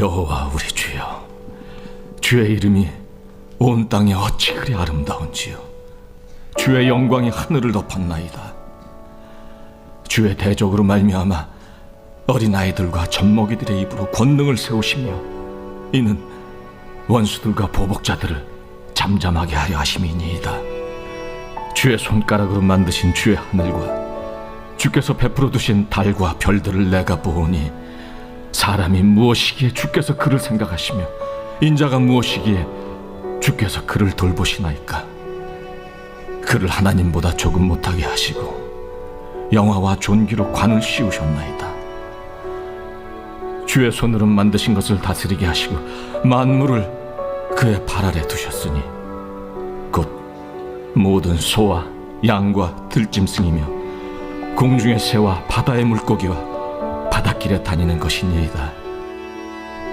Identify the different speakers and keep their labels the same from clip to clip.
Speaker 1: 여호와 우리 주여, 주의 이름이 온 땅에 어찌 그리 아름다운지요. 주의 영광이 하늘을 덮었나이다. 주의 대적으로 말미암아 어린아이들과 젖먹이들의 입으로 권능을 세우시며, 이는 원수들과 보복자들을 잠잠하게 하려 하심이니이다. 주의 손가락으로 만드신 주의 하늘과 주께서 베풀어 두신 달과 별들을 내가 보오니, 사람이 무엇이기에 주께서 그를 생각하시며 인자가 무엇이기에 주께서 그를 돌보시나이까. 그를 하나님보다 조금 못하게 하시고 영화와 존귀로 관을 씌우셨나이다. 주의 손으로 만드신 것을 다스리게 하시고 만물을 그의 발 아래 두셨으니, 곧 모든 소와 양과 들짐승이며 공중의 새와 바다의 물고기와 바닷길에 다니는 것이니이다.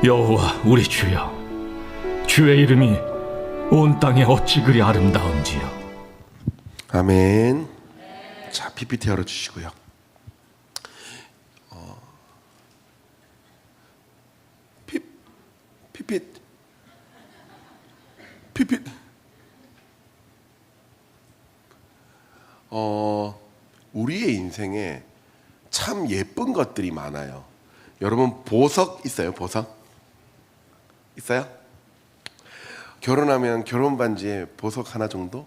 Speaker 1: 여호와 우리 주여, 주의 이름이 온 땅에 어찌 그리 아름다운지요.
Speaker 2: 아멘. 자, PPT 열어주시고요. PPT. 우리의 인생에 참 예쁜 것들이 많아요. 여러분 보석 있어요? 보석? 있어요? 결혼하면 결혼 반지에 보석 하나 정도?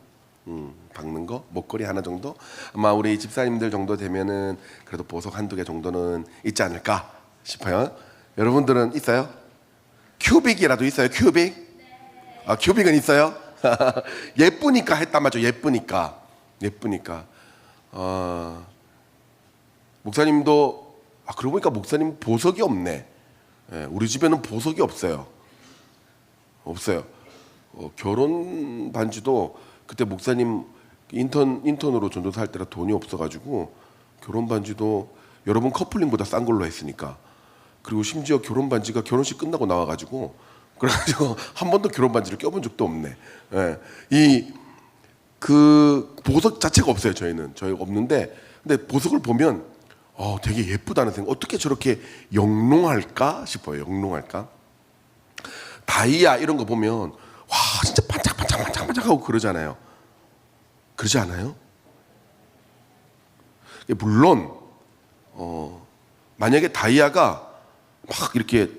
Speaker 2: 박는 거? 목걸이 하나 정도? 아마 우리 집사님들 정도 되면은 그래도 보석 한두 개 정도는 있지 않을까 싶어요. 여러분들은 있어요? 큐빅이라도 있어요? 큐빅? 아, 큐빅은 있어요? 예쁘니까 했단 말이죠. 예쁘니까. 목사님도, 그러고 보니까 목사님 보석이 없네. 우리 집에는 보석이 없어요. 결혼 반지도 그때 목사님 인턴으로 전도사 할 때라 돈이 없어가지고 결혼 반지도 여러분 커플링보다 싼 걸로 했으니까, 그리고 심지어 결혼 반지가 결혼식 끝나고 나와가지고, 그래가지고 한 번도 결혼 반지를 껴본 적도 없네. 그 보석 자체가 없어요. 저희 없는데, 근데 보석을 보면 되게 예쁘다는 생각. 어떻게 저렇게 영롱할까 싶어요. 영롱할까? 다이아 이런 거 보면 와 진짜 반짝반짝하고 그러잖아요. 그러지 않아요? 물론 만약에 다이아가 막 이렇게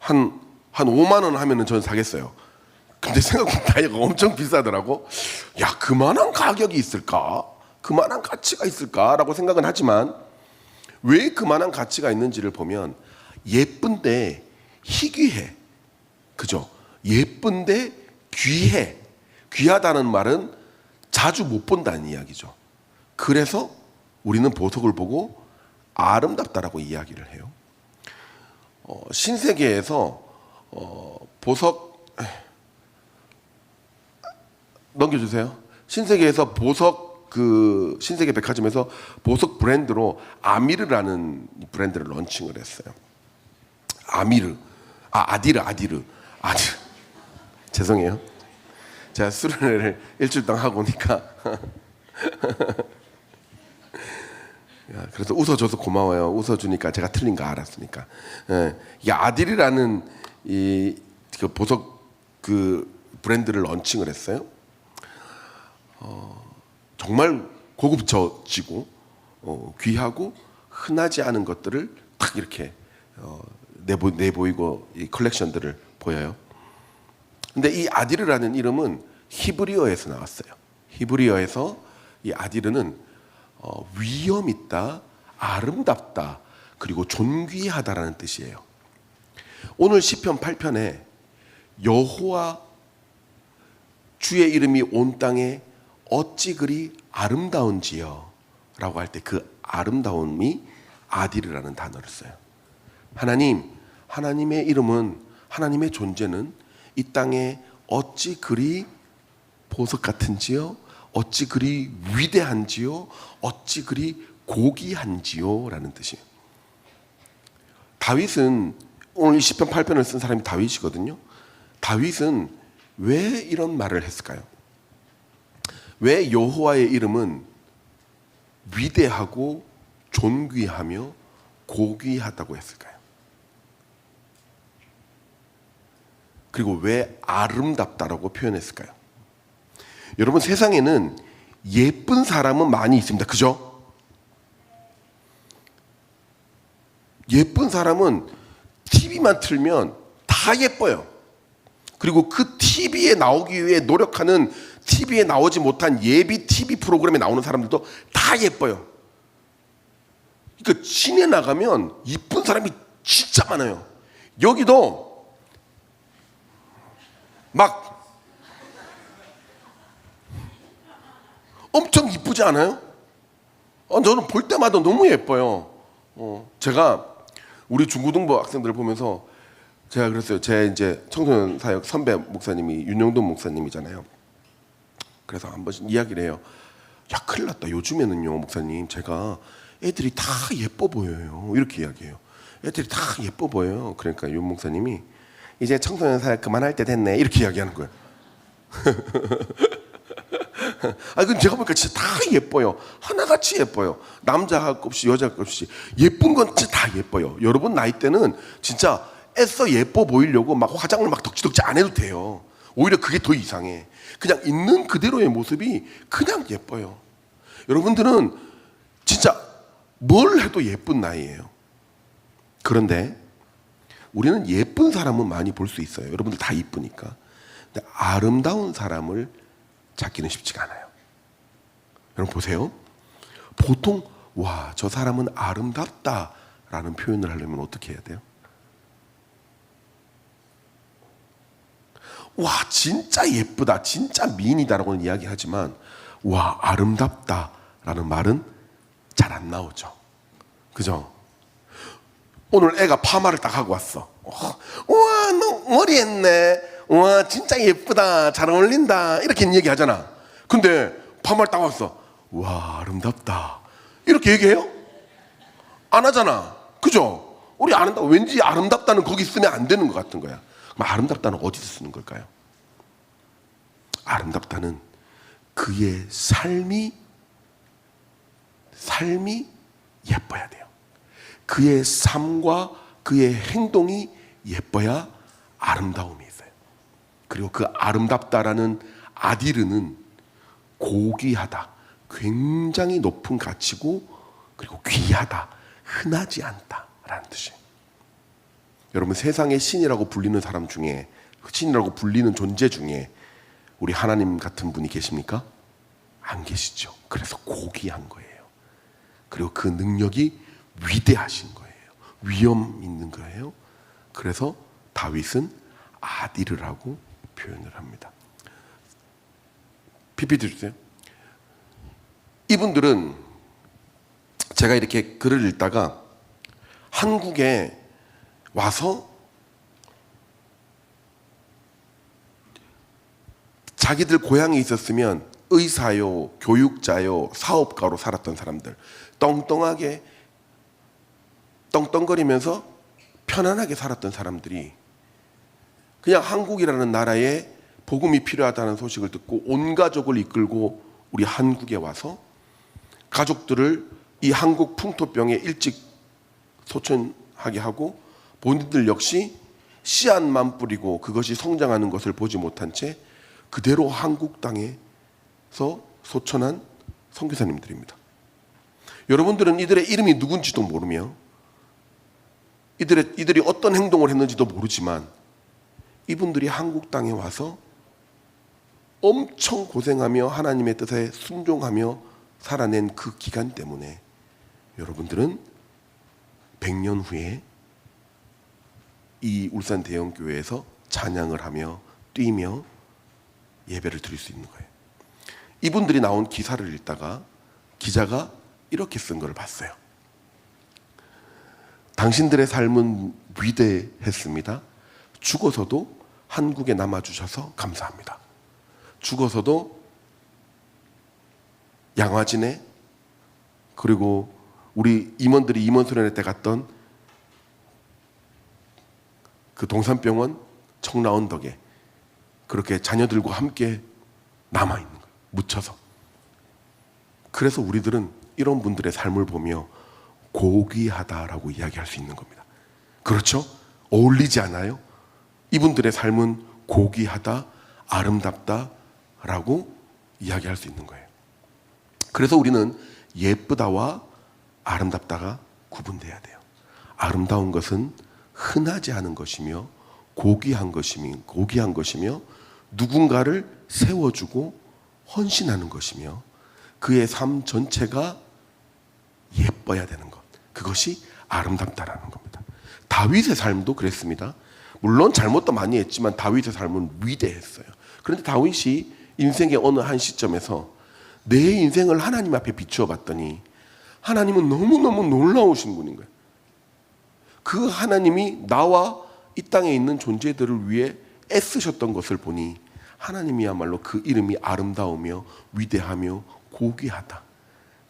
Speaker 2: 한 5만 원 하면은 저는 사겠어요. 근데 생각보다 다이아가 엄청 비싸더라고. 야, 그만한 가격이 있을까? 그만한 가치가 있을까라고 생각은 하지만, 왜 그만한 가치가 있는지를 보면 예쁜데 희귀해. 그죠? 예쁜데 귀해. 귀하다는 말은 자주 못 본다는 이야기죠. 그래서 우리는 보석을 보고 아름답다라고 이야기를 해요. 신세계에서 보석 넘겨주세요. 신세계에서 보석, 신세계 백화점에서 보석 브랜드로 아미르라는 브랜드를 런칭을 했어요. 아디르. 죄송해요. 제가 수련회를 일주일 동안 하고 오니까 그래서 웃어줘서 고마워요. 웃어주니까 제가 틀린 거 알았으니까. 이 아디르라는 그 보석 브랜드를 런칭을 했어요. 정말 고급져지고 귀하고 흔하지 않은 것들을 딱 이렇게 내보이고 이 컬렉션들을 보여요. 근데 이 아디르라는 이름은 히브리어에서 나왔어요. 히브리어에서 이 아디르는 위엄 있다, 아름답다, 그리고 존귀하다라는 뜻이에요. 오늘 시편 8편에 여호와 주의 이름이 온 땅에 어찌 그리 아름다운지요 라고 할 때 그 아름다움이 아디르라는 단어를 써요. 하나님의 이름은, 하나님의 존재는 이 땅에 어찌 그리 보석 같은지요, 어찌 그리 위대한지요, 어찌 그리 고귀한지요 라는 뜻이에요. 다윗은, 오늘 이 시편 8편을 쓴 사람이 다윗이거든요. 다윗은 왜 이런 말을 했을까요? 왜 여호와의 이름은 위대하고 존귀하며 고귀하다고 했을까요? 그리고 왜 아름답다라고 표현했을까요? 여러분, 세상에는 예쁜 사람은 많이 있습니다. 그죠? 예쁜 사람은 TV만 틀면 다 예뻐요. 그리고 그 TV에 나오기 위해 노력하는, TV에 나오지 못한 예비 TV 프로그램에 나오는 사람들도 다 예뻐요. 그러니까 시내 나가면 이쁜 사람이 진짜 많아요. 여기도 막 엄청 이쁘지 않아요? 저는 볼 때마다 너무 예뻐요. 제가 우리 중고등부 학생들을 보면서 제가 그랬어요. 제 이제 청소년 사역 선배 목사님이 윤영돈 목사님이잖아요. 그래서 한 번씩 이야기를 해요. 야, 큰일 났다. 요즘에는요, 목사님, 제가 애들이 다 예뻐 보여요. 이렇게 이야기해요. 애들이 다 예뻐 보여요. 그러니까 윤 목사님이 이제 청소년 사역 그만할 때 됐네. 이렇게 이야기하는 거예요. 근데 제가 보니까 진짜 다 예뻐요. 하나같이 예뻐요. 남자 할 것 없이 여자 할 것 없이 예쁜 건 진짜 다 예뻐요. 여러분 나이 때는 진짜 애써 예뻐 보이려고 막 화장을 막 덕지덕지 안 해도 돼요. 오히려 그게 더 이상해. 그냥 있는 그대로의 모습이 그냥 예뻐요. 여러분들은 진짜 뭘 해도 예쁜 나이예요. 그런데 우리는 예쁜 사람은 많이 볼 수 있어요. 여러분들 다 이쁘니까. 근데 아름다운 사람을 찾기는 쉽지가 않아요. 여러분 보세요. 보통 와, 저 사람은 아름답다라는 표현을 하려면 어떻게 해야 돼요? 와, 진짜 예쁘다, 진짜 미인이다라고는 이야기하지만 와, 아름답다라는 말은 잘 안 나오죠. 그죠? 오늘 애가 파마를 딱 하고 왔어. 우와, 너 머리 했네. 우와, 진짜 예쁘다, 잘 어울린다, 이렇게 얘기하잖아. 근데 파마를 딱 왔어. 와, 아름답다, 이렇게 얘기해요? 안 하잖아. 그죠? 우리 왠지 아름답다는 거기 쓰면 안 되는 것 같은 거야. 그럼 아름답다는 어디서 쓰는 걸까요? 아름답다는 그의 삶이 예뻐야 돼요. 그의 삶과 그의 행동이 예뻐야 아름다움이 있어요. 그리고 그 아름답다라는 아디르는 고귀하다, 굉장히 높은 가치고, 그리고 귀하다, 흔하지 않다라는 뜻이에요. 여러분, 세상의 신이라고 불리는 사람 중에, 신이라고 불리는 존재 중에 우리 하나님 같은 분이 계십니까? 안 계시죠. 그래서 고귀한 거예요. 그리고 그 능력이 위대하신 거예요. 위엄 있는 거예요. 그래서 다윗은 아디르라고 표현을 합니다. PPT 주세요. 이분들은 제가 이렇게 글을 읽다가 한국에 와서 자기들 고향에 있었으면 의사요, 교육자요, 사업가로 살았던 사람들, 떵떵하게 떵떵거리면서 편안하게 살았던 사람들이 그냥 한국이라는 나라에 복음이 필요하다는 소식을 듣고 온 가족을 이끌고 우리 한국에 와서 가족들을 이 한국 풍토병에 일찍 소천하게 하고, 본인들 역시 씨앗만 뿌리고 그것이 성장하는 것을 보지 못한 채 그대로 한국 땅에서 소천한 선교사님들입니다. 여러분들은 이들의 이름이 누군지도 모르며 이들이 어떤 행동을 했는지도 모르지만 이분들이 한국 땅에 와서 엄청 고생하며 하나님의 뜻에 순종하며 살아낸 그 기간 때문에 여러분들은 100년 후에 이 울산 대형교회에서 찬양을 하며 뛰며 예배를 드릴 수 있는 거예요. 이분들이 나온 기사를 읽다가 기자가 이렇게 쓴 걸 봤어요. 당신들의 삶은 위대했습니다. 죽어서도 한국에 남아주셔서 감사합니다. 죽어서도 양화진에, 그리고 우리 임원들이 임원 수련회 때 갔던 그 동산병원 청라언덕에 그렇게 자녀들과 함께 남아있는 거예요. 묻혀서. 그래서 우리들은 이런 분들의 삶을 보며 고귀하다라고 이야기할 수 있는 겁니다. 그렇죠? 어울리지 않아요? 이분들의 삶은 고귀하다, 아름답다라고 이야기할 수 있는 거예요. 그래서 우리는 예쁘다와 아름답다가 구분돼야 돼요. 아름다운 것은 흔하지 않은 것이며 고귀한 것이며 누군가를 세워주고 헌신하는 것이며 그의 삶 전체가 예뻐야 되는 것. 그것이 아름답다라는 겁니다. 다윗의 삶도 그랬습니다. 물론 잘못도 많이 했지만 다윗의 삶은 위대했어요. 그런데 다윗이 인생의 어느 한 시점에서 내 인생을 하나님 앞에 비추어 봤더니 하나님은 너무너무 놀라우신 분인 거예요. 그 하나님이 나와 이 땅에 있는 존재들을 위해 애쓰셨던 것을 보니 하나님이야말로 그 이름이 아름다우며 위대하며 고귀하다.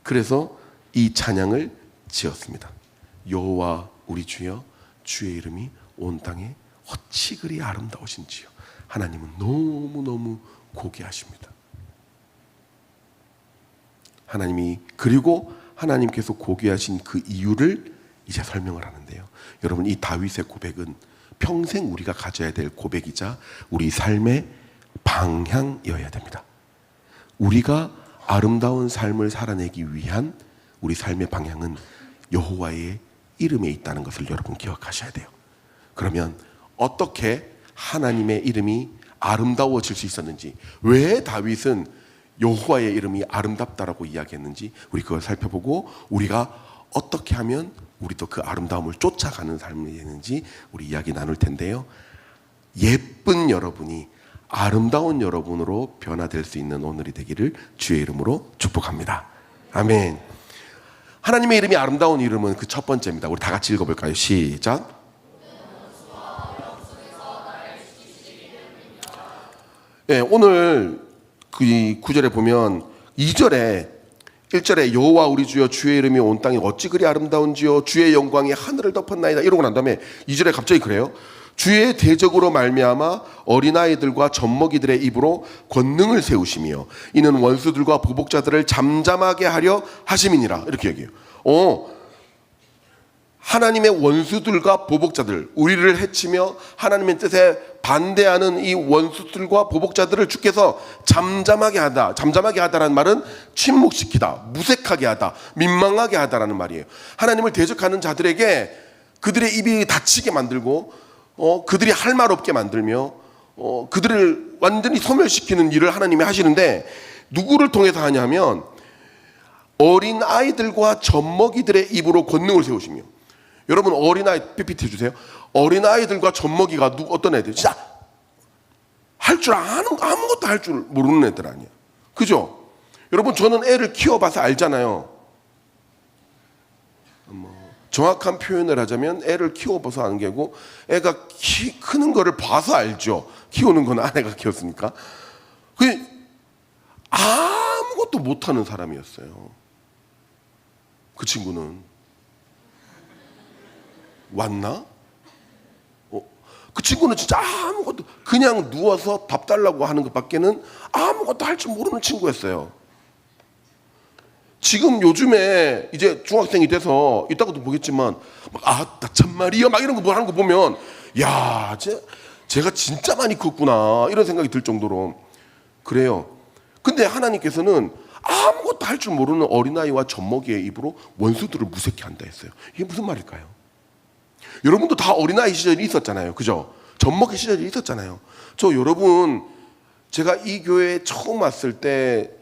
Speaker 2: 그래서 이 찬양을 지었습니다. 여호와 우리 주여, 주의 이름이 온 땅에 어찌 그리 아름다우신지요. 하나님은 너무너무 고귀하십니다. 그리고 하나님께서 고귀하신 그 이유를 이제 설명을 하는데요. 여러분, 이 다윗의 고백은 평생 우리가 가져야 될 고백이자 우리 삶의 방향이어야 됩니다. 우리가 아름다운 삶을 살아내기 위한 우리 삶의 방향은 여호와의 이름에 있다는 것을 여러분 기억하셔야 돼요. 그러면 어떻게 하나님의 이름이 아름다워질 수 있었는지, 왜 다윗은 여호와의 이름이 아름답다라고 이야기했는지 우리 그걸 살펴보고 우리가 어떻게 하면 우리도 그 아름다움을 쫓아가는 삶이 되는지 우리 이야기 나눌 텐데요. 예쁜 여러분이 아름다운 여러분으로 변화될 수 있는 오늘이 되기를 주의 이름으로 축복합니다. 아멘. 하나님의 이름이 아름다운 이름은 그 첫 번째입니다. 우리 다 같이 읽어볼까요? 시작. 네, 오늘 그 9절에 보면 1절에 여호와 우리 주여, 주의 이름이 온 땅에 어찌 그리 아름다운지요, 주의 영광이 하늘을 덮었나이다, 이러고 난 다음에 2절에 갑자기 그래요. 주의 대적으로 말미암아 어린아이들과 젖먹이들의 입으로 권능을 세우시며 이는 원수들과 보복자들을 잠잠하게 하려 하심이니라, 이렇게 얘기해요. 하나님의 원수들과 보복자들, 우리를 해치며 하나님의 뜻에 반대하는 이 원수들과 보복자들을 주께서 잠잠하게 하다라는 말은 침묵시키다, 무색하게 하다, 민망하게 하다라는 말이에요. 하나님을 대적하는 자들에게 그들의 입이 닫히게 만들고 그들이 할 말 없게 만들며 그들을 완전히 소멸시키는 일을 하나님이 하시는데, 누구를 통해서 하냐면 어린 아이들과 젖먹이들의 입으로 권능을 세우시며. 여러분, 어린아이 PPT 해주세요. 어린아이들과 젖먹이가 어떤 애들? 진짜 할 줄 아는, 아무것도 할 줄 모르는 애들 아니야. 그죠? 여러분, 저는 애를 키워봐서 알잖아요. 정확한 표현을 하자면 애를 키워봐서 아는 게고, 애가 크는 거를 봐서 알죠. 키우는 건 아내가 키웠으니까. 아무것도 못하는 사람이었어요. 그 친구는 왔나? 그 친구는 진짜 아무것도, 그냥 누워서 밥 달라고 하는 것밖에는 아무것도 할 줄 모르는 친구였어요. 지금 요즘에 이제 중학생이 돼서 이따가도 보겠지만 나 참말이야 막 이런 거 뭐 하는 거 보면, 야, 제가 진짜 많이 컸구나 이런 생각이 들 정도로 그래요. 근데 하나님께서는 아무것도 할 줄 모르는 어린아이와 젖먹이의 입으로 원수들을 무색케 한다 했어요. 이게 무슨 말일까요? 여러분도 다 어린아이 시절이 있었잖아요. 그죠? 젖먹이 시절이 있었잖아요. 여러분, 제가 이 교회에 처음 왔을 때,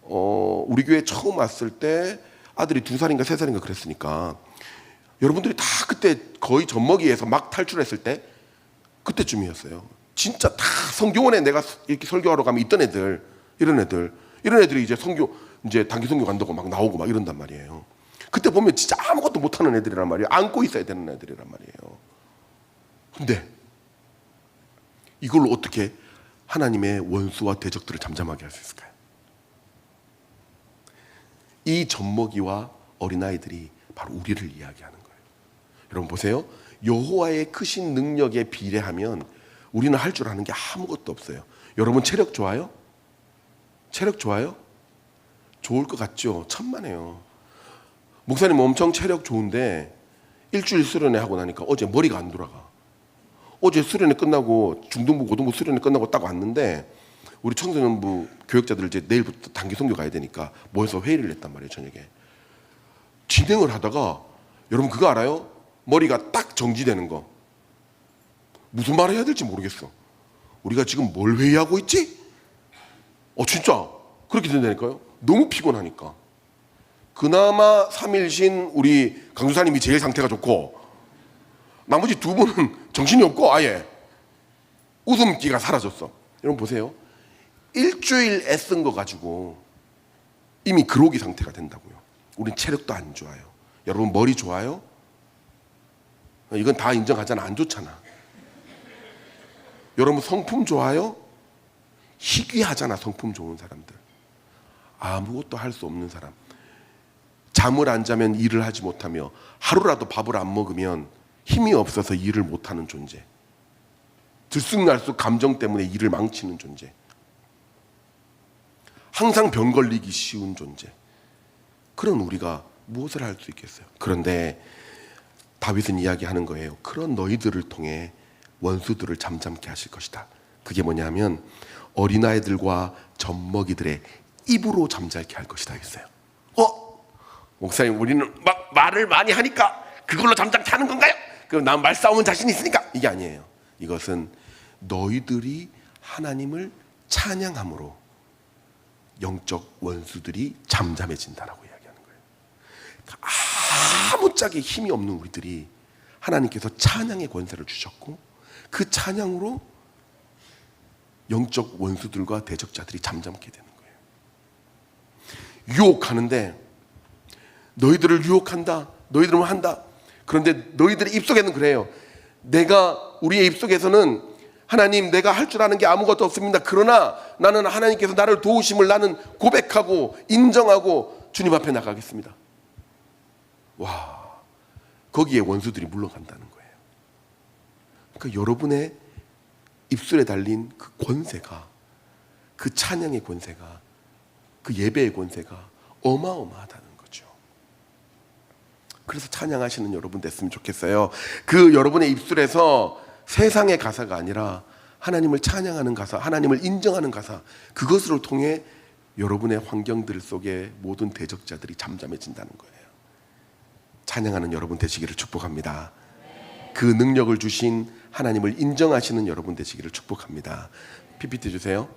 Speaker 2: 우리 교회에 처음 왔을 때 아들이 2살인가 3살인가 그랬으니까, 여러분들이 다 그때 거의 젖먹이에서 막 탈출했을 때 그때쯤이었어요. 진짜 다 성교원에 내가 이렇게 설교하러 가면 있던 애들, 이런 애들이 이제 이제 단기 선교 간다고 막 나오고 막 이런단 말이에요. 그때 보면 진짜 아무것도 못하는 애들이란 말이에요. 안고 있어야 되는 애들이란 말이에요. 근데 이걸로 어떻게 하나님의 원수와 대적들을 잠잠하게 할 수 있을까요? 이 젖먹이와 어린아이들이 바로 우리를 이야기하는 거예요. 여러분 보세요. 여호와의 크신 능력에 비례하면 우리는 할 줄 아는 게 아무것도 없어요. 여러분 체력 좋아요? 체력 좋아요? 좋을 것 같죠? 천만에요. 목사님 엄청 체력 좋은데 일주일 수련회 하고 나니까 어제 머리가 안 돌아가. 어제 수련회 끝나고 중등부 고등부 수련회 끝나고 딱 왔는데 우리 청소년부 교육자들 이제 내일부터 단기 선교 가야 되니까 모여서 회의를 했단 말이에요. 저녁에 진행을 하다가 여러분 그거 알아요? 머리가 딱 정지되는 거. 무슨 말을 해야 될지 모르겠어. 우리가 지금 뭘 회의하고 있지? 진짜 그렇게 된다니까요. 너무 피곤하니까. 그나마 3일신 우리 강주사님이 제일 상태가 좋고 나머지 두 분은 정신이 없고 아예 웃음기가 사라졌어. 여러분 보세요. 일주일 애쓴 거 가지고 이미 그로기 상태가 된다고요. 우린 체력도 안 좋아요. 여러분 머리 좋아요? 이건 다 인정하잖아. 안 좋잖아. 여러분 성품 좋아요? 희귀하잖아. 성품 좋은 사람들. 아무것도 할 수 없는 사람. 잠을 안 자면 일을 하지 못하며 하루라도 밥을 안 먹으면 힘이 없어서 일을 못하는 존재. 들쑥날쑥 감정 때문에 일을 망치는 존재. 항상 병 걸리기 쉬운 존재. 그런 우리가 무엇을 할 수 있겠어요? 그런데 다윗은 이야기하는 거예요. 그런 너희들을 통해 원수들을 잠잠케 하실 것이다. 그게 뭐냐면 어린아이들과 젖먹이들의 입으로 잠잘케 할 것이다 했어요. 목사님 우리는 막 말을 많이 하니까 그걸로 잠잠케 하는 건가요? 그럼 난 말싸움은 자신 있으니까. 이게 아니에요. 이것은 너희들이 하나님을 찬양함으로 영적 원수들이 잠잠해진다라고 이야기하는 거예요. 그러니까 아무짝에 힘이 없는 우리들이 하나님께서 찬양의 권세를 주셨고 그 찬양으로 영적 원수들과 대적자들이 잠잠게 되는 거예요. 유혹하는데 너희들을 유혹한다. 너희들은 한다. 그런데 너희들의 입속에는 그래요. 우리의 입속에서는 하나님 내가 할 줄 아는 게 아무것도 없습니다. 그러나 나는 하나님께서 나를 도우심을 나는 고백하고 인정하고 주님 앞에 나가겠습니다. 와, 거기에 원수들이 물러간다는 거예요. 그러니까 여러분의 입술에 달린 그 권세가, 그 찬양의 권세가, 그 예배의 권세가 어마어마하다는 거죠. 그래서 찬양하시는 여러분 됐으면 좋겠어요. 그 여러분의 입술에서 세상의 가사가 아니라 하나님을 찬양하는 가사, 하나님을 인정하는 가사, 그것을 통해 여러분의 환경들 속에 모든 대적자들이 잠잠해진다는 거예요. 찬양하는 여러분 되시기를 축복합니다. 그 능력을 주신 하나님을 인정하시는 여러분 되시기를 축복합니다. PPT 주세요.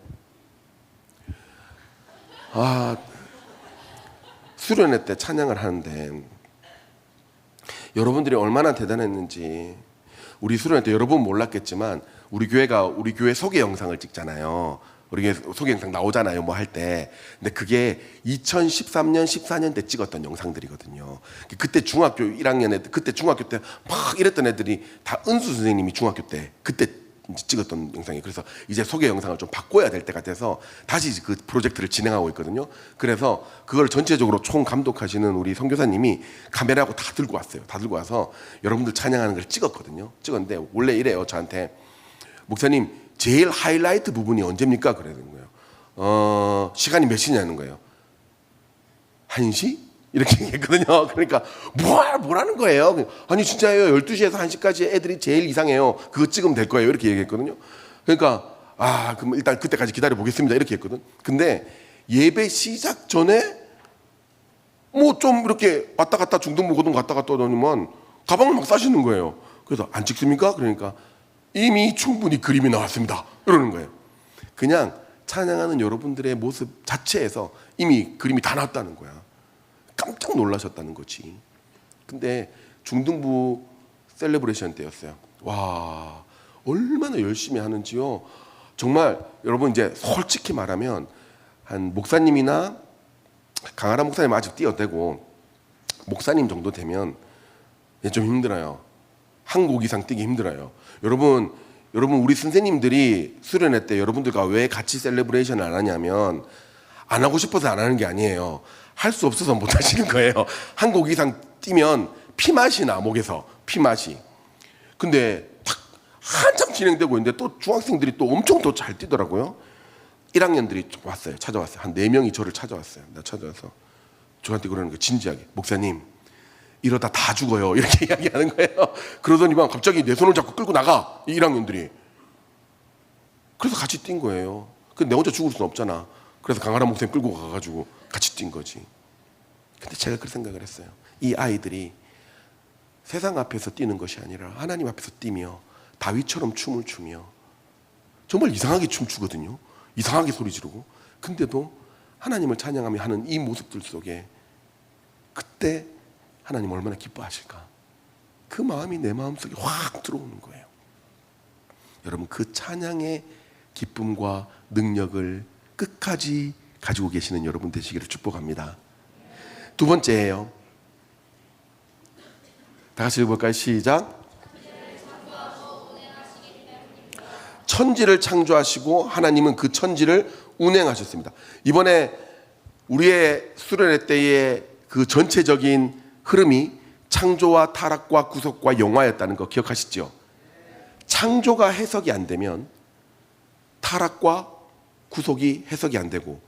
Speaker 2: 수련회 때 찬양을 하는데 여러분들이 얼마나 대단했는지. 우리 수련회 때 여러분 몰랐겠지만 우리 교회 소개 영상을 찍잖아요. 우리 교회 소개 영상 나오잖아요. 뭐 할 때. 근데 그게 2013년, 14년 때 찍었던 영상들이거든요. 그때 중학교 1학년 애들, 그때 중학교 때 막 이랬던 애들이 다 은수 선생님이 중학교 때 그때 찍었던 영상이에요. 그래서 이제 소개 영상을 좀 바꿔야 될 때 같아서 다시 그 프로젝트를 진행하고 있거든요. 그래서 그걸 전체적으로 총 감독하시는 우리 선교사님이 카메라하고 다 들고 왔어요. 다 들고 와서 여러분들 찬양하는 걸 찍었거든요. 찍었는데 원래 이래요. 저한테 목사님 제일 하이라이트 부분이 언제입니까? 그러는 거예요. 시간이 몇 시냐는 거예요. 1시? 이렇게 얘기했거든요. 그러니까 뭐라는 거예요? 아니 진짜예요. 12시에서 1시까지 애들이 제일 이상해요. 그거 찍으면 될 거예요. 이렇게 얘기했거든요. 그러니까 그럼 일단 그때까지 기다려 보겠습니다. 이렇게 했거든. 근데 예배 시작 전에 뭐 좀 이렇게 왔다 갔다 중등부 고등 갔다 갔다 하더니만 가방을 막 싸시는 거예요. 그래서 안 찍습니까? 그러니까 이미 충분히 그림이 나왔습니다. 이러는 거예요. 그냥 찬양하는 여러분들의 모습 자체에서 이미 그림이 다 나왔다는 거야. 깜짝 놀라셨다는 거지. 근데 중등부 셀레브레이션 때였어요. 와, 얼마나 열심히 하는지요. 정말 여러분 이제 솔직히 말하면 한 목사님이나 강하라 목사님 아직 뛰어대고 목사님 정도 되면 좀 힘들어요. 한 곡 이상 뛰기 힘들어요. 여러분 우리 선생님들이 수련회 때 여러분들과 왜 같이 셀레브레이션을 안 하냐면 안 하고 싶어서 안 하는 게 아니에요. 할 수 없어서 못 하시는 거예요. 한 곡 이상 뛰면 피맛이 나, 목에서 피맛이. 근데 탁 한참 진행되고 있는데 또 중학생들이 또 엄청 더 잘 뛰더라고요. 1학년들이 왔어요. 찾아왔어요. 한 4명이 저를 찾아왔어요. 나 찾아와서 저한테 그러는 거예요. 진지하게. 목사님, 이러다 다 죽어요. 이렇게 이야기하는 거예요. 그러더니만 갑자기 내 손을 잡고 끌고 나가. 이 1학년들이. 그래서 같이 뛴 거예요. 근데 내 혼자 죽을 수는 없잖아. 그래서 강하란 목사님 끌고 가가지고 같이 뛴 거지. 근데 제가 그렇게 생각을 했어요. 이 아이들이 세상 앞에서 뛰는 것이 아니라 하나님 앞에서 뛰며 다윗처럼 춤을 추며 정말 이상하게 춤추거든요. 이상하게 소리 지르고. 근데도 하나님을 찬양하며 하는 이 모습들 속에 그때 하나님 얼마나 기뻐하실까. 그 마음이 내 마음속에 확 들어오는 거예요. 여러분, 그 찬양의 기쁨과 능력을 끝까지 가지고 계시는 여러분 되시기를 축복합니다. 두 번째예요. 다 같이 읽어볼까요? 시작. 천지를 창조하시고 하나님은 그 천지를 운행하셨습니다. 이번에 우리의 수련회 때의 그 전체적인 흐름이 창조와 타락과 구속과 영화였다는 거 기억하시죠? 창조가 해석이 안 되면 타락과 구속이 해석이 안 되고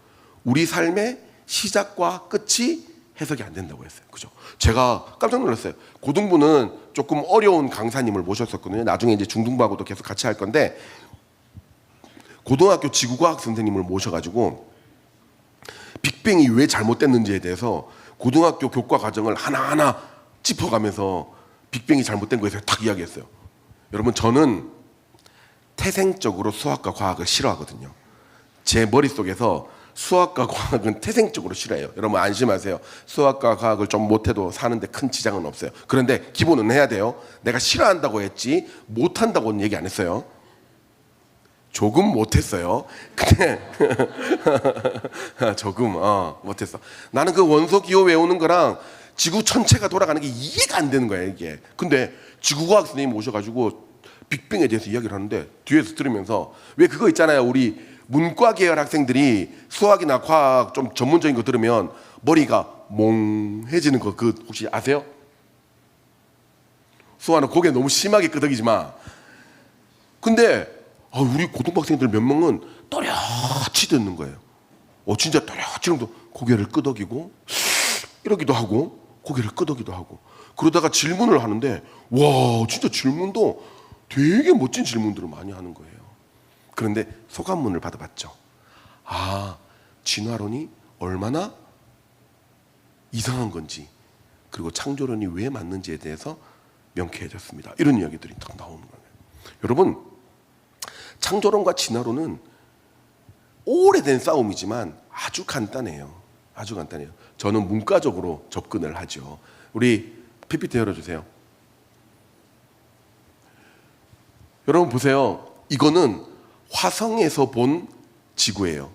Speaker 2: 우리 삶의 시작과 끝이 해석이 안 된다고 했어요. 그죠? 제가 깜짝 놀랐어요. 고등부는 조금 어려운 강사님을 모셨었거든요. 나중에 이제 중등부하고도 계속 같이 할 건데 고등학교 지구과학 선생님을 모셔가지고 빅뱅이 왜 잘못됐는지에 대해서 고등학교 교과 과정을 하나하나 짚어가면서 빅뱅이 잘못된 거에 대해서 딱 이야기했어요. 여러분, 저는 태생적으로 수학과 과학을 싫어하거든요. 제 머릿속에서 수학과 과학은 태생적으로 싫어해요. 여러분 안심하세요. 수학과 과학을 좀 못해도 사는데 큰 지장은 없어요. 그런데 기본은 해야 돼요. 내가 싫어한다고 했지 못한다고는 얘기 안 했어요. 조금 못했어요. 근데 조금 못했어. 나는 그 원소 기호 외우는 거랑 지구 전체가 돌아가는 게 이해가 안 되는 거예요, 이게. 근데 지구과학 선생님 오셔가지고 빅뱅에 대해서 이야기를 하는데 뒤에서 들으면서 왜 그거 있잖아요. 우리 문과 계열 학생들이 수학이나 과학 좀 전문적인 거 들으면 머리가 몽해지는 거 그 혹시 아세요? 수아는 고개 너무 심하게 끄덕이지 마. 근데 우리 고등부 학생들 몇 명은 또렷이 듣는 거예요. 진짜 또렷이 고개를 끄덕이고 이러기도 하고 고개를 끄덕이도 하고 그러다가 질문을 하는데 와 진짜 질문도 되게 멋진 질문들을 많이 하는 거예요. 그런데 소감문을 받아봤죠. 진화론이 얼마나 이상한 건지 그리고 창조론이 왜 맞는지에 대해서 명쾌해졌습니다. 이런 이야기들이 딱 나오는 거예요. 여러분, 창조론과 진화론은 오래된 싸움이지만 아주 간단해요. 아주 간단해요. 저는 문과적으로 접근을 하죠. 우리 PPT 열어주세요. 여러분 보세요. 이거는 화성에서 본 지구예요.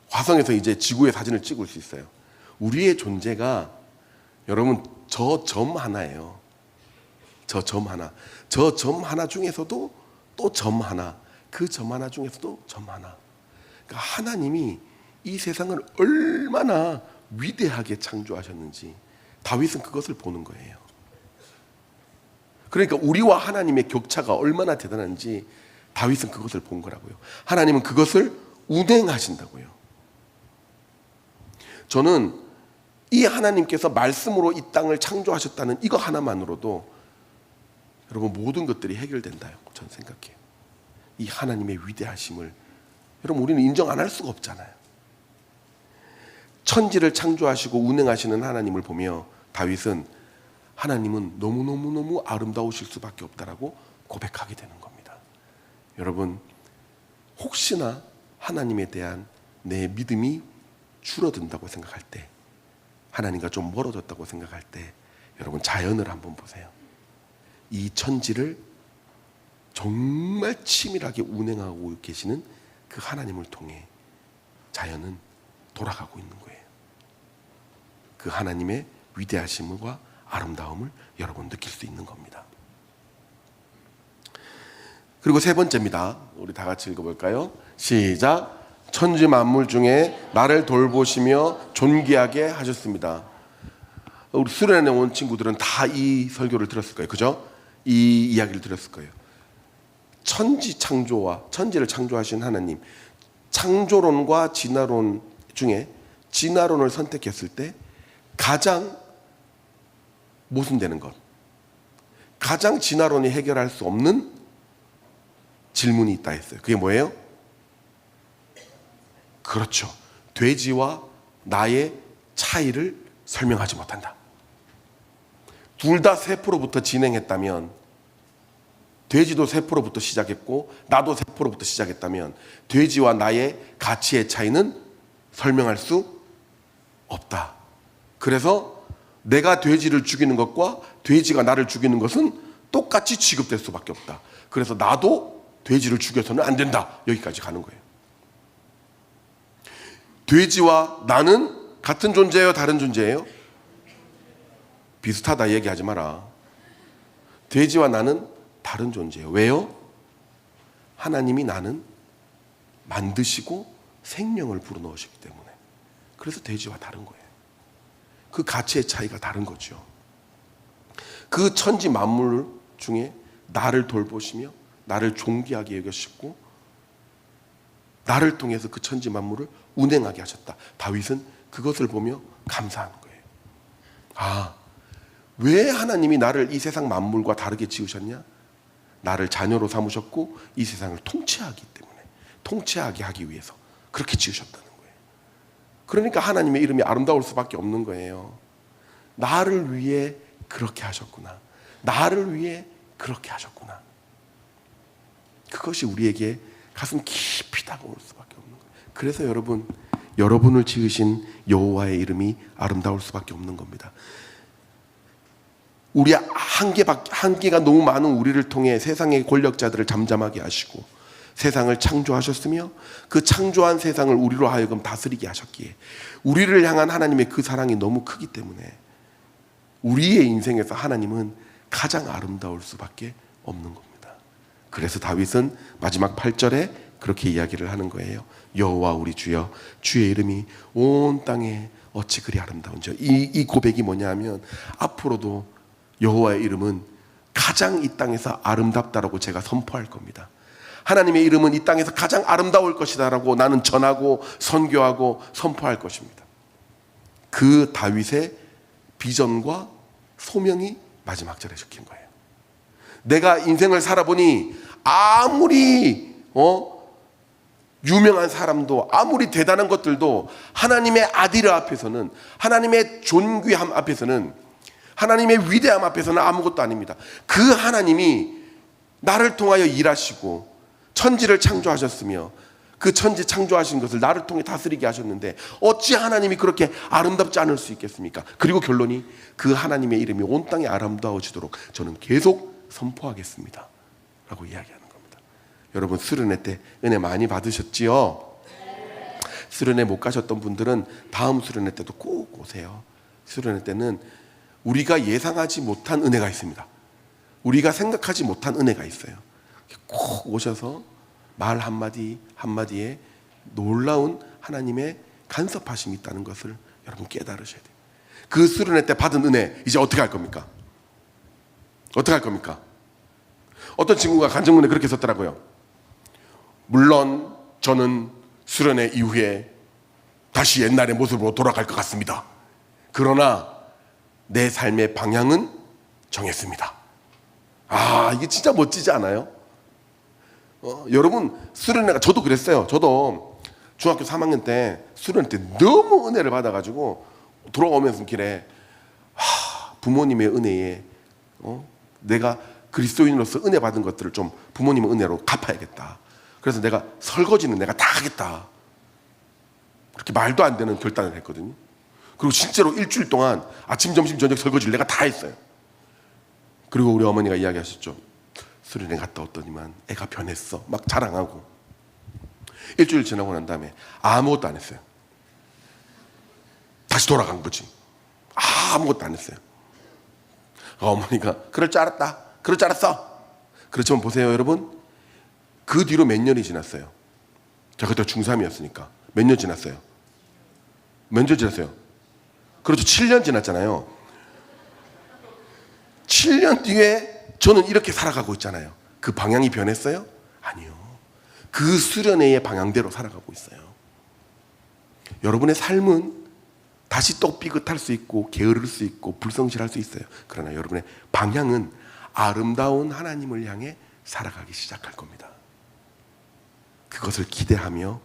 Speaker 2: 화성에서 이제 지구의 사진을 찍을 수 있어요. 우리의 존재가 여러분 저 점 하나예요. 저 점 하나. 저 점 하나 중에서도 또 점 하나. 그 점 하나 중에서도 점 하나. 그러니까 하나님이 이 세상을 얼마나 위대하게 창조하셨는지 다윗은 그것을 보는 거예요. 그러니까 우리와 하나님의 격차가 얼마나 대단한지 다윗은 그것을 본 거라고요. 하나님은 그것을 운행하신다고요. 저는 이 하나님께서 말씀으로 이 땅을 창조하셨다는 이거 하나만으로도 여러분 모든 것들이 해결된다고 저는 생각해요. 이 하나님의 위대하심을 여러분 우리는 인정 안 할 수가 없잖아요. 천지를 창조하시고 운행하시는 하나님을 보며 다윗은 하나님은 너무너무너무 아름다우실 수밖에 없다라고 고백하게 되는 겁니다. 여러분 혹시나 하나님에 대한 내 믿음이 줄어든다고 생각할 때 하나님과 좀 멀어졌다고 생각할 때 여러분 자연을 한번 보세요. 이 천지를 정말 치밀하게 운행하고 계시는 그 하나님을 통해 자연은 돌아가고 있는 거예요. 그 하나님의 위대하심과 아름다움을 여러분 느낄 수 있는 겁니다. 그리고 세 번째입니다. 우리 다 같이 읽어볼까요? 시작. 천지 만물 중에 나를 돌보시며 존귀하게 하셨습니다. 우리 수련회 온 친구들은 다 이 설교를 들었을 거예요. 그죠? 이 이야기를 들었을 거예요. 천지 창조와 천지를 창조하신 하나님, 창조론과 진화론 중에 진화론을 선택했을 때 가장 모순되는 것, 가장 진화론이 해결할 수 없는 질문이 있다 했어요. 그게 뭐예요? 그렇죠. 돼지와 나의 차이를 설명하지 못한다. 둘 다 세포로부터 진행했다면, 돼지도 세포로부터 시작했고 나도 세포로부터 시작했다면 돼지와 나의 가치의 차이는 설명할 수 없다. 그래서 내가 돼지를 죽이는 것과 돼지가 나를 죽이는 것은 똑같이 취급될 수밖에 없다. 그래서 나도 돼지를 죽여서는 안 된다. 여기까지 가는 거예요. 돼지와 나는 같은 존재예요? 다른 존재예요? 비슷하다 얘기하지 마라. 돼지와 나는 다른 존재예요. 왜요? 하나님이 나는 만드시고 생명을 불어넣으셨기 때문에. 그래서 돼지와 다른 거예요. 그 가치의 차이가 다른 거죠. 그 천지 만물 중에 나를 돌보시며 나를 존귀하게 여기시고 나를 통해서 그 천지 만물을 운행하게 하셨다. 다윗은 그것을 보며 감사하는 거예요. 아, 왜 하나님이 나를 이 세상 만물과 다르게 지으셨냐? 나를 자녀로 삼으셨고 이 세상을 통치하기 때문에, 통치하게 하기 위해서 그렇게 지으셨다는 거예요. 그러니까 하나님의 이름이 아름다울 수밖에 없는 거예요. 나를 위해 그렇게 하셨구나. 나를 위해 그렇게 하셨구나. 그것이 우리에게 가슴 깊이 다가올 수밖에 없는 거예요. 그래서 여러분을 지으신 여호와의 이름이 아름다울 수밖에 없는 겁니다. 우리 한계가 너무 많은 우리를 통해 세상의 권력자들을 잠잠하게 하시고 세상을 창조하셨으며 그 창조한 세상을 우리로 하여금 다스리게 하셨기에 우리를 향한 하나님의 그 사랑이 너무 크기 때문에 우리의 인생에서 하나님은 가장 아름다울 수밖에 없는 겁니다. 그래서 다윗은 마지막 8절에 그렇게 이야기를 하는 거예요. 여호와 우리 주여, 주의 이름이 온 땅에 어찌 그리 아름다운지. 이 고백이 뭐냐 하면 앞으로도 여호와의 이름은 가장 이 땅에서 아름답다라고 제가 선포할 겁니다. 하나님의 이름은 이 땅에서 가장 아름다울 것이다라고 나는 전하고 선교하고 선포할 것입니다. 그 다윗의 비전과 소명이 마지막 절에 적힌 거예요. 내가 인생을 살아보니 아무리 유명한 사람도 아무리 대단한 것들도 하나님의 아디르 앞에서는, 하나님의 존귀함 앞에서는, 하나님의 위대함 앞에서는 아무것도 아닙니다. 그 하나님이 나를 통하여 일하시고 천지를 창조하셨으며 그 천지 창조하신 것을 나를 통해 다스리게 하셨는데 어찌 하나님이 그렇게 아름답지 않을 수 있겠습니까? 그리고 결론이 그 하나님의 이름이 온 땅에 아름다워지도록 저는 계속 선포하겠습니다 라고 이야기하는 겁니다. 여러분, 수련회 때 은혜 많이 받으셨지요? 수련회 못 가셨던 분들은 다음 수련회 때도 꼭 오세요. 수련회 때는 우리가 예상하지 못한 은혜가 있습니다. 우리가 생각하지 못한 은혜가 있어요. 꼭 오셔서 말 한마디 한마디에 놀라운 하나님의 간섭하심이 있다는 것을 여러분 깨달으셔야 돼요. 그 수련회 때 받은 은혜 이제 어떻게 할 겁니까? 어떻게 할 겁니까? 어떤 친구가 간증문에 그렇게 썼더라고요. 물론 저는 수련회 이후에 다시 옛날의 모습으로 돌아갈 것 같습니다. 그러나 내 삶의 방향은 정했습니다. 아, 이게 진짜 멋지지 않아요? 여러분, 수련회가, 저도 그랬어요. 저도 중학교 3학년 때 수련회 때 너무 은혜를 받아가지고 돌아오면서 길에 부모님의 은혜에 내가 그리스도인으로서 은혜 받은 것들을 좀 부모님의 은혜로 갚아야겠다. 그래서 내가 설거지는 내가 다 하겠다. 그렇게 말도 안 되는 결단을 했거든요. 그리고 실제로 일주일 동안 아침, 점심, 저녁 설거지를 내가 다 했어요. 그리고 우리 어머니가 이야기하셨죠. 수련회 갔다 왔더니만 애가 변했어. 막 자랑하고. 일주일 지나고 난 다음에 아무것도 안 했어요. 다시 돌아간 거지. 아무것도 안 했어요. 어머니가 그럴 줄 알았다. 그럴 줄 알았어. 그렇지만 보세요, 여러분. 그 뒤로 몇 년이 지났어요. 제가 그때 중3이었으니까. 몇 년 지났어요? 몇 년 지났어요? 그렇죠. 7년 지났잖아요. 7년 뒤에 저는 이렇게 살아가고 있잖아요. 그 방향이 변했어요? 아니요. 그 수련회의 방향대로 살아가고 있어요. 여러분의 삶은 다시 또 삐끗할 수 있고 게으를 수 있고 불성실할 수 있어요. 그러나 여러분의 방향은 아름다운 하나님을 향해 살아가기 시작할 겁니다. 그것을 기대하며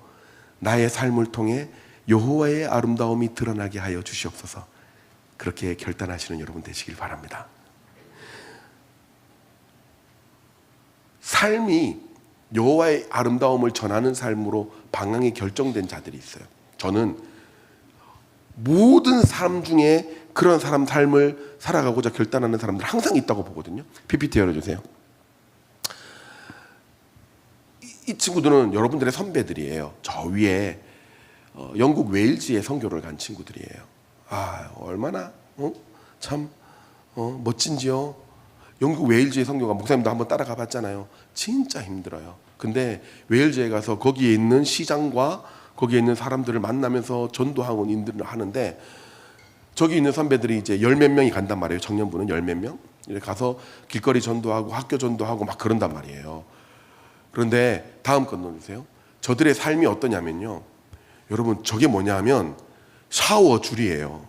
Speaker 2: 나의 삶을 통해 여호와의 아름다움이 드러나게 하여 주시옵소서. 그렇게 결단하시는 여러분 되시길 바랍니다. 삶이 여호와의 아름다움을 전하는 삶으로 방향이 결정된 자들이 있어요. 저는 모든 사람 중에 그런 사람 삶을 살아가고자 결단하는 사람들 항상 있다고 보거든요. PPT 열어주세요. 이 친구들은 여러분들의 선배들이에요. 저 위에 영국 웨일즈에 선교를 간 친구들이에요. 아, 얼마나 참 멋진지요. 영국 웨일즈의 선교가, 목사님도 한번 따라가 봤잖아요. 진짜 힘들어요. 근데 웨일즈에 가서 거기에 있는 시장과 거기에 있는 사람들을 만나면서 전도하고 인들을 하는데, 저기 있는 선배들이 이제 열 몇 명이 간단 말이에요. 청년부는 열 몇 명 이렇게 가서 길거리 전도하고 학교 전도하고 막 그런단 말이에요. 그런데 다음 건 넣어주세요. 저들의 삶이 어떠냐면요, 여러분, 저게 뭐냐 하면 샤워 줄이에요.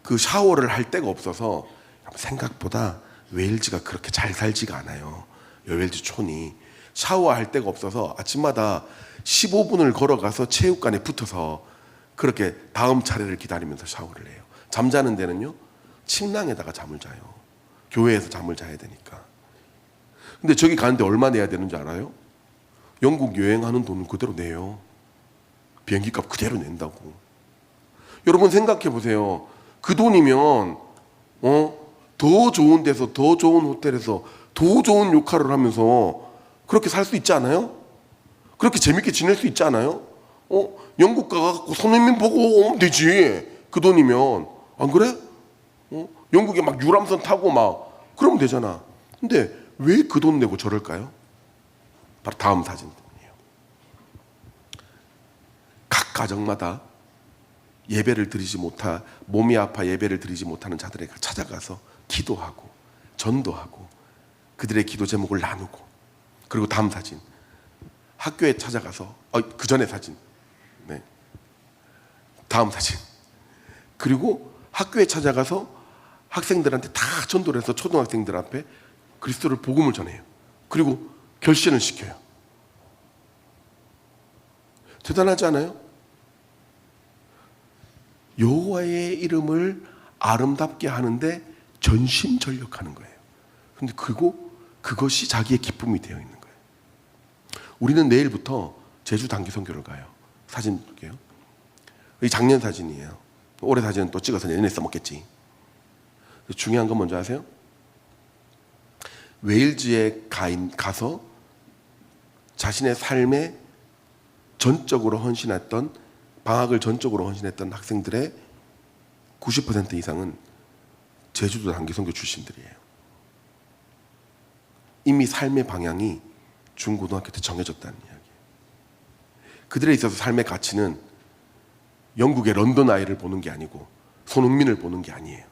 Speaker 2: 그 샤워를 할 데가 없어서, 생각보다 웨일즈가 그렇게 잘 살지가 않아요. 웨일즈 촌이 샤워할 데가 없어서 아침마다 15분을 걸어가서 체육관에 붙어서 그렇게 다음 차례를 기다리면서 샤워를 해요. 잠자는 데는요, 침낭에다가 잠을 자요. 교회에서 잠을 자야 되니까. 근데 저기 가는데 얼마 내야 되는지 알아요? 영국 여행하는 돈은 그대로 내요. 비행기값 그대로 낸다고. 여러분 생각해 보세요. 그 돈이면 더 좋은 데서, 더 좋은 호텔에서 더 좋은 요카를 하면서 그렇게 살 수 있지 않아요? 그렇게 재밌게 지낼 수 있지 않아요? 영국 가갖고 손흥민 보고 오면 되지. 그 돈이면. 안 그래? 영국에 막 유람선 타고 막 그러면 되잖아. 근데 왜 그 돈 내고 저럴까요? 바로 다음 사진 때문이에요. 각 가정마다 예배를 드리지 못하, 몸이 아파 예배를 드리지 못하는 자들에게 찾아가서 기도하고 전도하고 그들의 기도 제목을 나누고, 그리고 다음 사진, 학교에 찾아가서 그 전에 사진, 네, 다음 사진, 그리고 학교에 찾아가서 학생들한테 다 전도를 해서 초등학생들 앞에 그리스도를 복음을 전해요. 그리고 결신을 시켜요. 대단하지 않아요? 여호와의 이름을 아름답게 하는데 전심전력하는 거예요. 근데 그것이 자기의 기쁨이 되어 있는 거예요. 우리는 내일부터 제주 단기 선교를 가요. 사진 볼게요. 이 작년 사진이에요. 올해 사진은 또 찍어서 내년에 써먹겠지. 중요한 건 뭔지 아세요? 웨일즈에 가서 자신의 삶에 전적으로 헌신했던, 방학을 전적으로 헌신했던 학생들의 90% 이상은 제주도 단기선교 출신들이에요. 이미 삶의 방향이 중고등학교 때 정해졌다는 이야기예요. 그들에 있어서 삶의 가치는 영국의 런던 아이를 보는 게 아니고 손흥민을 보는 게 아니에요.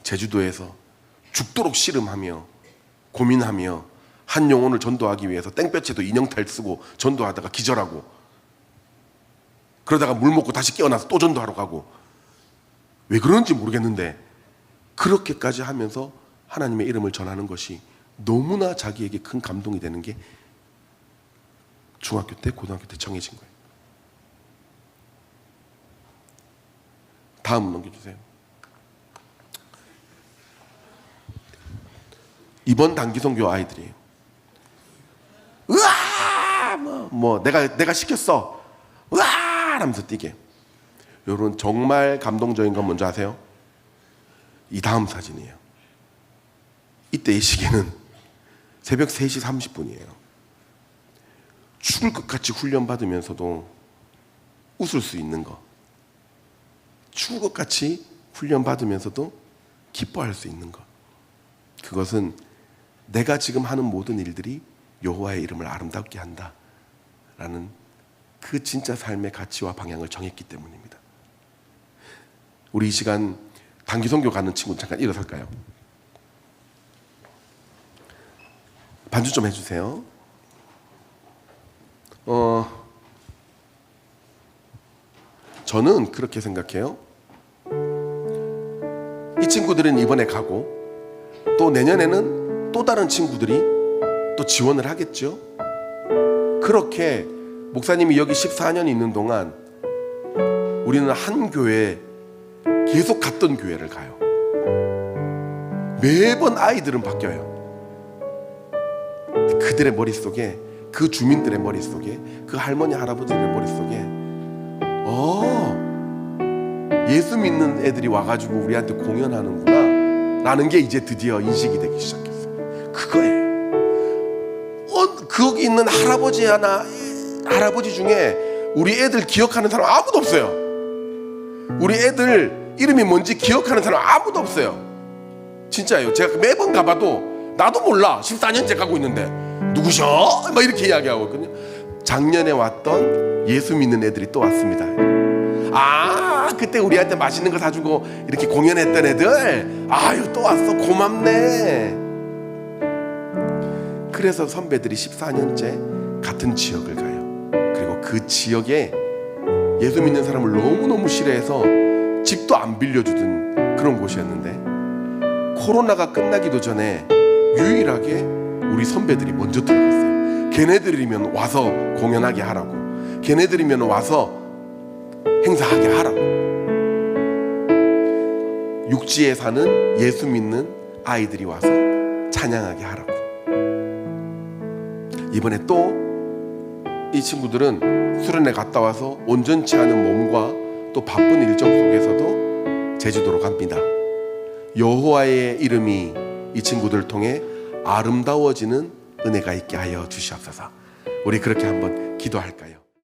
Speaker 2: 제주도에서 죽도록 씨름하며 고민하며 한 영혼을 전도하기 위해서 땡볕에도 인형탈 쓰고 전도하다가 기절하고, 그러다가 물 먹고 다시 깨어나서 또 전도하러 가고, 왜 그런지 모르겠는데 그렇게까지 하면서 하나님의 이름을 전하는 것이 너무나 자기에게 큰 감동이 되는 게 중학교 때, 고등학교 때 정해진 거예요. 다음 넘겨주세요. 이번 단기선교 아이들이에요. 으아! 내가 시켰어. 으아! 하면서 뛰게. 여러분, 정말 감동적인 건 뭔지 아세요? 이 다음 사진이에요. 이때 이 시기는 새벽 3시 30분이에요. 죽을 것 같이 훈련받으면서도 웃을 수 있는 거. 죽을 것 같이 훈련받으면서도 기뻐할 수 있는 것. 그것은 내가 지금 하는 모든 일들이 여호와의 이름을 아름답게 한다라는 그 진짜 삶의 가치와 방향을 정했기 때문입니다. 우리 이 시간 단기 선교 가는 친구 잠깐 일어설까요? 반주 좀 해주세요. 저는 그렇게 생각해요. 이 친구들은 이번에 가고 또 내년에는 또 다른 친구들이 또 지원을 하겠죠. 그렇게 목사님이 여기 14년 있는 동안 우리는 한 교회에 계속 갔던 교회를 가요. 매번 아이들은 바뀌어요. 그들의 머릿속에, 그 주민들의 머릿속에, 그 할머니 할아버지들의 머릿속에 예수 믿는 애들이 와가지고 우리한테 공연하는구나 라는 게 이제 드디어 인식이 되기 시작했어요. 그거예요. 거기 있는 할아버지 중에 우리 애들 기억하는 사람 아무도 없어요. 우리 애들 이름이 뭔지 기억하는 사람 아무도 없어요. 진짜예요. 제가 매번 가봐도 나도 몰라. 14년째 가고 있는데 누구셔? 막 이렇게 이야기하고 있거든요. 작년에 왔던 예수 믿는 애들이 또 왔습니다. 그때 우리한테 맛있는 거 사주고 이렇게 공연했던 애들, 아유 또 왔어, 고맙네. 그래서 선배들이 14년째 같은 지역을 가요. 그리고 그 지역에 예수 믿는 사람을 너무너무 싫어해서 집도 안 빌려주던 그런 곳이었는데, 코로나가 끝나기도 전에 유일하게 우리 선배들이 먼저 들어갔어요. 걔네들이면 와서 공연하게 하라고, 걔네들이면 와서 행사하게 하라고. 육지에 사는 예수 믿는 아이들이 와서 찬양하게 하라고. 이번에 또 이 친구들은 수련회 갔다 와서 온전치 않은 몸과 또 바쁜 일정 속에서도 제주도로 갑니다. 여호와의 이름이 이 친구들을 통해 아름다워지는 은혜가 있게 하여 주시옵소서. 우리 그렇게 한번 기도할까요?